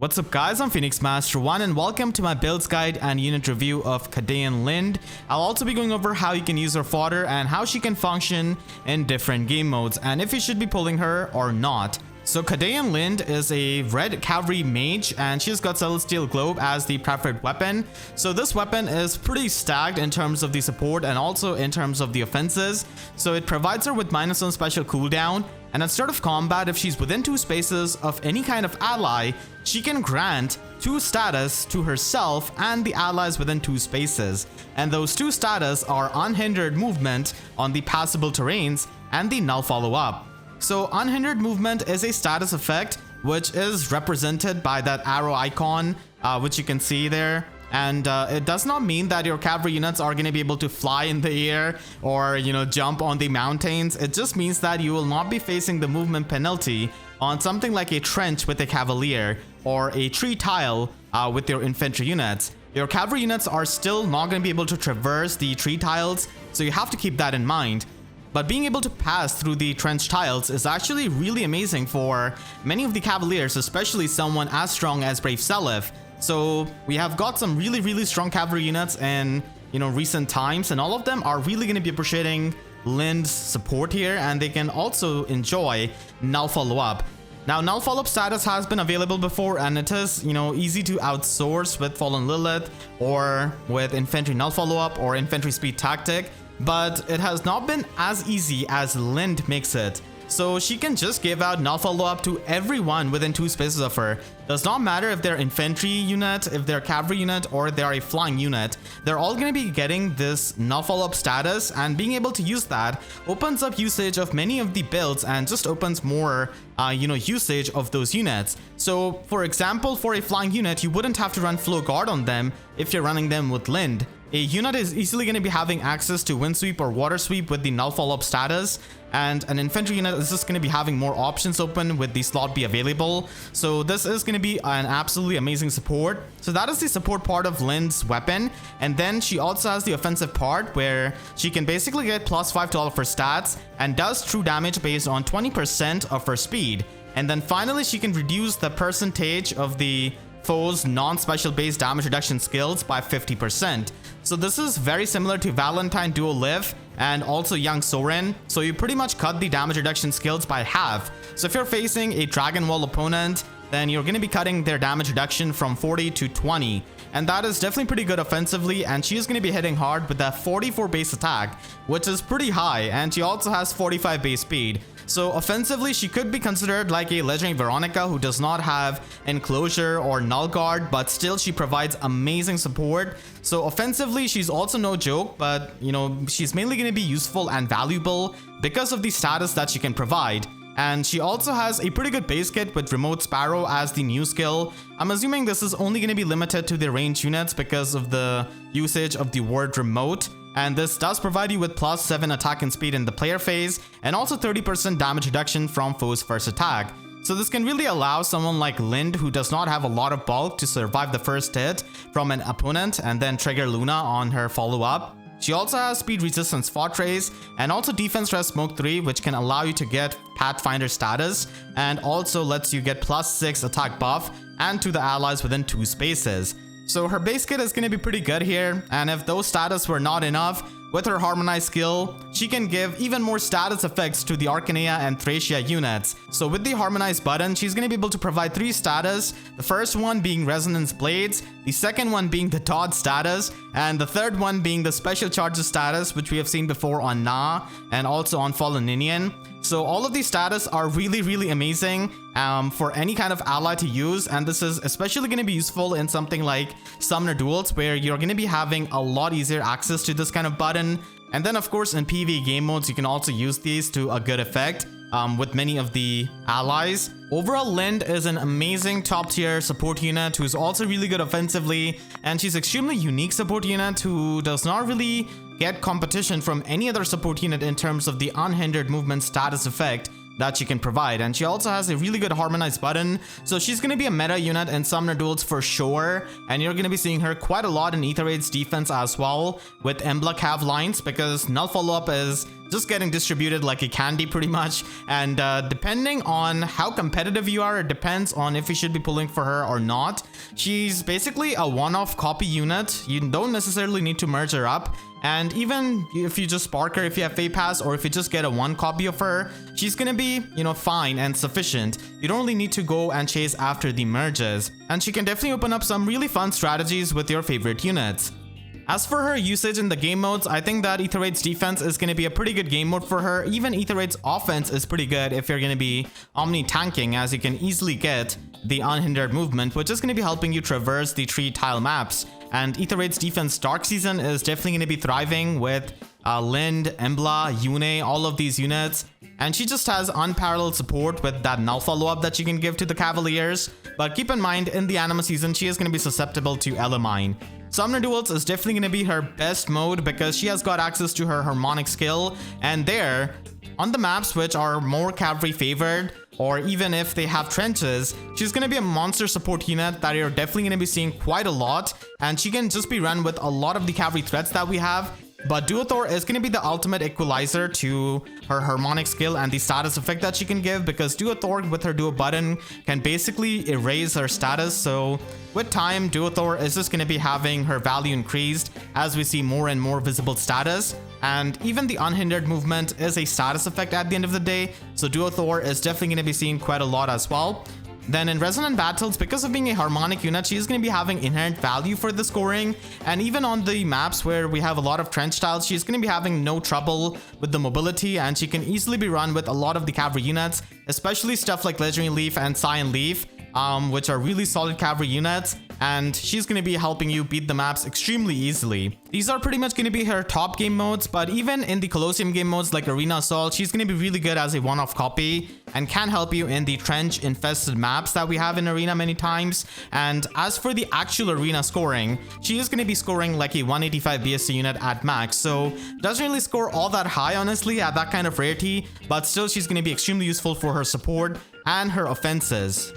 What's up guys, I'm Phoenix Master 1 and welcome to my builds guide and unit review of Khadein Linde. I'll also be going over how you can use her fodder and how she can function in different game modes and if you should be pulling her or not. So Khadein Linde is a red cavalry mage and she's got Celestial Globe as the preferred weapon. So this weapon is pretty stacked in terms of the support and also in terms of the offenses. So it provides her with -1 special cooldown, and at start of combat, if she's within 2 spaces of any kind of ally, she can grant 2 status to herself and the allies within 2 spaces. And those 2 status are unhindered movement on the passable terrains and the null follow-up. So unhindered movement is a status effect which is represented by that arrow icon which you can see there. And it does not mean that your cavalry units are going to be able to fly in the air or, jump on the mountains. It just means that you will not be facing the movement penalty on something like a trench with a cavalier or a tree tile with your infantry units. Your cavalry units are still not going to be able to traverse the tree tiles, so you have to keep that in mind. But being able to pass through the trench tiles is actually really amazing for many of the cavaliers, especially someone as strong as Brave Seliph. So we have got some really strong cavalry units in recent times, and all of them are really going to be appreciating Linde's support here, and they can also enjoy null follow-up. Now, null follow-up status has been available before, and it is easy to outsource with Fallen Lilith or with infantry null follow-up or infantry speed tactic, but it has not been as easy as Linde makes it. So she can just give out null follow-up to everyone within 2 spaces of her. Does not matter if they're infantry unit, if they're cavalry unit, or they're a flying unit. They're all going to be getting this null follow-up status, and being able to use that opens up usage of many of the builds and just opens more usage of those units. So for example, for a flying unit, you wouldn't have to run flow guard on them if you're running them with Linde. A unit is easily going to be having access to wind sweep or water sweep with the null follow-up status, and an infantry unit is just going to be having more options open with the slot be available. So this is going to be an absolutely amazing support. So that is the support part of Linde's weapon, and then she also has the offensive part where she can basically get +5 to all of her stats and does true damage based on 20% of her speed. And then finally she can reduce the percentage of the foe's non-special based damage reduction skills by 50%. So this is very similar to Valentine Duo Liv and also Young Soren. So you pretty much cut the damage reduction skills by half. So if you're facing a Dragon Wall opponent, then you're going to be cutting their damage reduction from 40 to 20. And that is definitely pretty good offensively, and she is going to be hitting hard with that 44 base attack, which is pretty high, and she also has 45 base speed. So offensively, she could be considered like a Legendary Veronica who does not have Enclosure or Null Guard, but still she provides amazing support. So offensively, she's also no joke, but she's mainly going to be useful and valuable because of the status that she can provide. And she also has a pretty good base kit with Remote Sparrow as the new skill. I'm assuming this is only going to be limited to the ranged units because of the usage of the word remote. And this does provide you with +7 attack and speed in the player phase, and also 30% damage reduction from foe's first attack. So this can really allow someone like Linde, who does not have a lot of bulk, to survive the first hit from an opponent and then trigger Luna on her follow-up. She also has Speed Resistance Fortress and also Defense Rest Smoke 3, which can allow you to get Pathfinder status and also lets you get +6 attack buff and to the allies within 2 spaces. So her base kit is going to be pretty good here, and if those status were not enough, with her Harmonize skill, she can give even more status effects to the Arcanea and Thracia units. So with the Harmonize button, she's going to be able to provide 3 status, the first one being Resonance Blades, the second one being the Dodge status, and the third one being the Special Charges status, which we have seen before on Na and also on Fallen Ninian. So all of these status are really amazing for any kind of ally to use, and this is especially going to be useful in something like Summoner Duels, where you're going to be having a lot easier access to this kind of button. And then of course in PvE game modes, you can also use these to a good effect with many of the allies. Overall, Linde is an amazing top tier support unit who's also really good offensively, and she's extremely unique support unit who does not really get competition from any other support unit in terms of the unhindered movement status effect that she can provide. And she also has a really good Harmonized button, so she's going to be a meta unit in Summoner Duels for sure, and you're going to be seeing her quite a lot in Aether Raids defense as well with Emblem Cav lines, because null follow-up is just getting distributed like a candy pretty much. And depending on how competitive you are, it depends on if you should be pulling for her or not. She's basically a one-off copy unit. You don't necessarily need to merge her up. And even if you just spark her, if you have Fate Pass, or if you just get a one copy of her, she's gonna be, you know, fine and sufficient. You don't really need to go and chase after the merges. And she can definitely open up some really fun strategies with your favorite units. As for her usage in the game modes, I think that Aether Raids defense is going to be a pretty good game mode for her. Even Aether Raids offense is pretty good if you're going to be omni tanking, as you can easily get the unhindered movement, which is going to be helping you traverse the 3 tile maps. And Aether Raids defense Dark Season is definitely going to be thriving with Linde, Emblem, Hoenn, all of these units. And she just has unparalleled support with that null follow-up that she can give to the Cavaliers. But keep in mind, in the Anima season, she is going to be susceptible to Elemine. Summoner Duels is definitely going to be her best mode because she has got access to her Harmonic skill. And there, on the maps which are more cavalry favored, or even if they have trenches, she's going to be a monster support unit that you're definitely going to be seeing quite a lot. And she can just be run with a lot of the cavalry threats that we have. But Duothor is going to be the ultimate equalizer to her Harmonic skill and the status effect that she can give, because Duothor with her Duo button can basically erase her status. So with time, Duothor is just going to be having her value increased as we see more and more visible status. And even the unhindered movement is a status effect at the end of the day. So Duothor is definitely going to be seen quite a lot as well. Then in Resonant Battles, because of being a Harmonic unit, she is going to be having inherent value for the scoring. And even on the maps where we have a lot of trench tiles, she's going to be having no trouble with the mobility, and she can easily be run with a lot of the cavalry units, especially stuff like Legendary Leaf and Cyan Leaf, which are really solid cavalry units. And she's going to be helping you beat the maps extremely easily. These are pretty much going to be her top game modes, but even in the Colosseum game modes like Arena Assault, she's going to be really good as a one-off copy and can help you in the trench infested maps that we have in Arena many times. And as for the actual Arena scoring, she is going to be scoring like a 185 BSC unit at max, so doesn't really score all that high honestly at that kind of rarity, but still she's going to be extremely useful for her support and her offenses.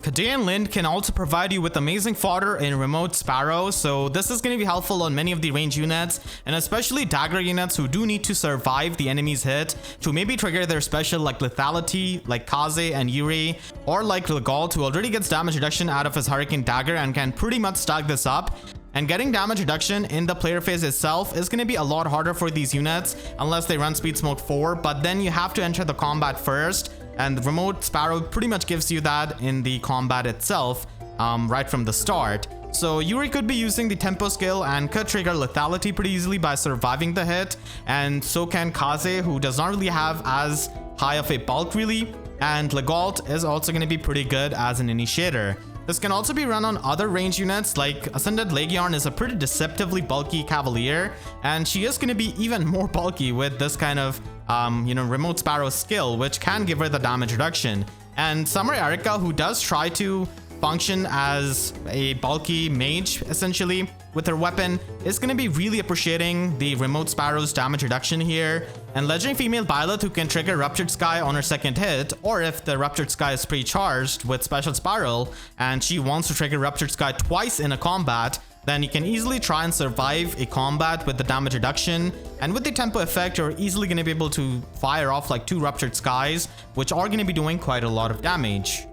Khadein Linde can also provide you with amazing fodder in Remote Sparrow, so this is going to be helpful on many of the range units, and especially dagger units who do need to survive the enemy's hit to maybe trigger their special like Lethality, like Kaze and Yuri, or like Legault, who already gets damage reduction out of his Hurricane Dagger and can pretty much stack this up. And getting damage reduction in the player phase itself is going to be a lot harder for these units unless they run Speed Smoke 4, but then you have to enter the combat first. And the Remote Sparrow pretty much gives you that in the combat itself, right from the start. So Yuri could be using the tempo skill and could trigger lethality pretty easily by surviving the hit. And so can Kaze, who does not really have as high of a bulk really. And Legault is also going to be pretty good as an initiator. This can also be run on other range units, like Ascended Legion is a pretty deceptively bulky Cavalier, and she is going to be even more bulky with this kind of, Remote Sparrow skill, which can give her the damage reduction. And Samurai Arika, who does try to function as a bulky mage, essentially, with her weapon, is going to be really appreciating the Remote Sparrow's damage reduction here. And Legendary Female Violet, who can trigger Ruptured Sky on her second hit, or if the Ruptured Sky is pre-charged with Special Spiral, and she wants to trigger Ruptured Sky twice in a combat, then you can easily try and survive a combat with the damage reduction. And with the tempo effect, you're easily going to be able to fire off like 2 Ruptured Skies, which are going to be doing quite a lot of damage.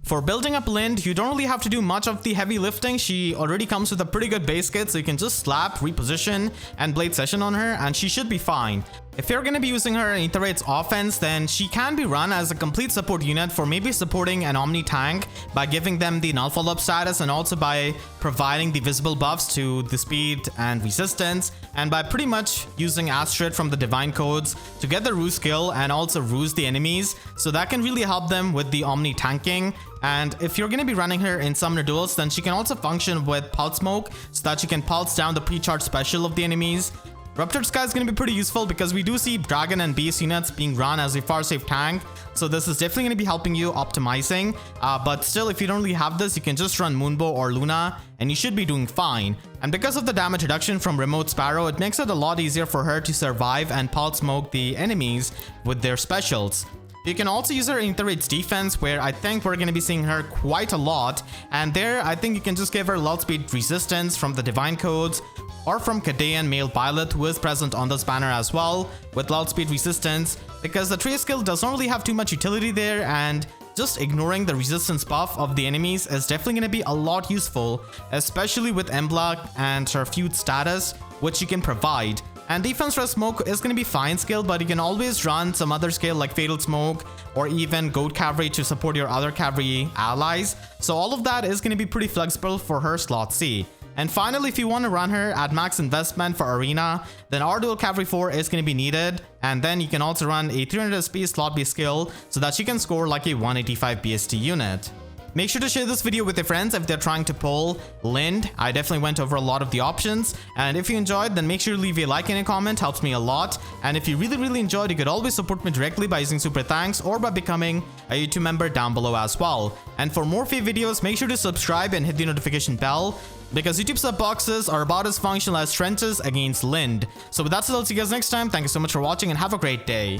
For building up Linde, you don't really have to do much of the heavy lifting. She already comes with a pretty good base kit, so you can just slap, reposition, and Blade Session on her, and she should be fine. If you're going to be using her in Aether Raids offense, then she can be run as a complete support unit for maybe supporting an Omni tank by giving them the null follow-up status, and also by providing the visible buffs to the speed and resistance, and by pretty much using Astrid from the Divine Codes to get the Ruse skill and also ruse the enemies, so that can really help them with the Omni tanking. And if you're going to be running her in Summoner Duels, then she can also function with Pulse Smoke so that she can pulse down the pre-charged special of the enemies. Ruptured Sky is going to be pretty useful because we do see Dragon and Beast units being run as a far-safe tank, so this is definitely going to be helping you optimizing. But still, if you don't really have this, you can just run Moonbow or Luna, and you should be doing fine. And because of the damage reduction from Remote Sparrow, it makes it a lot easier for her to survive and pulse smoke the enemies with their specials. You can also use her in Aether Raids defense, where I think we're going to be seeing her quite a lot. And there, I think you can just give her lull speed resistance from the Divine Codes, or from Khadein Male Pilot, who is present on this banner as well, with loud speed resistance, because the Thracia skill does not really have too much utility there, and just ignoring the resistance buff of the enemies is definitely going to be a lot useful, especially with Emblem and her feud status, which you can provide. And Defense Rest Smoke is going to be fine skill, but you can always run some other skill like Fatal Smoke or even Goat Cavalry to support your other cavalry allies. So all of that is going to be pretty flexible for her slot C. And finally, if you want to run her at max investment for Arena, then R-Dual Cavalry 4 is going to be needed. And then you can also run a 300 SP slot B skill so that she can score like a 185 BST unit. Make sure to share this video with your friends if they're trying to pull Linde. I definitely went over a lot of the options. And if you enjoyed, then make sure to leave a like and a comment, helps me a lot. And if you really enjoyed, you could always support me directly by using Super Thanks or by becoming a YouTube member down below as well. And for more free videos, make sure to subscribe and hit the notification bell, because YouTube sub boxes are about as functional as trenches against Linde. So with that said, I'll see you guys next time. Thank you so much for watching and have a great day.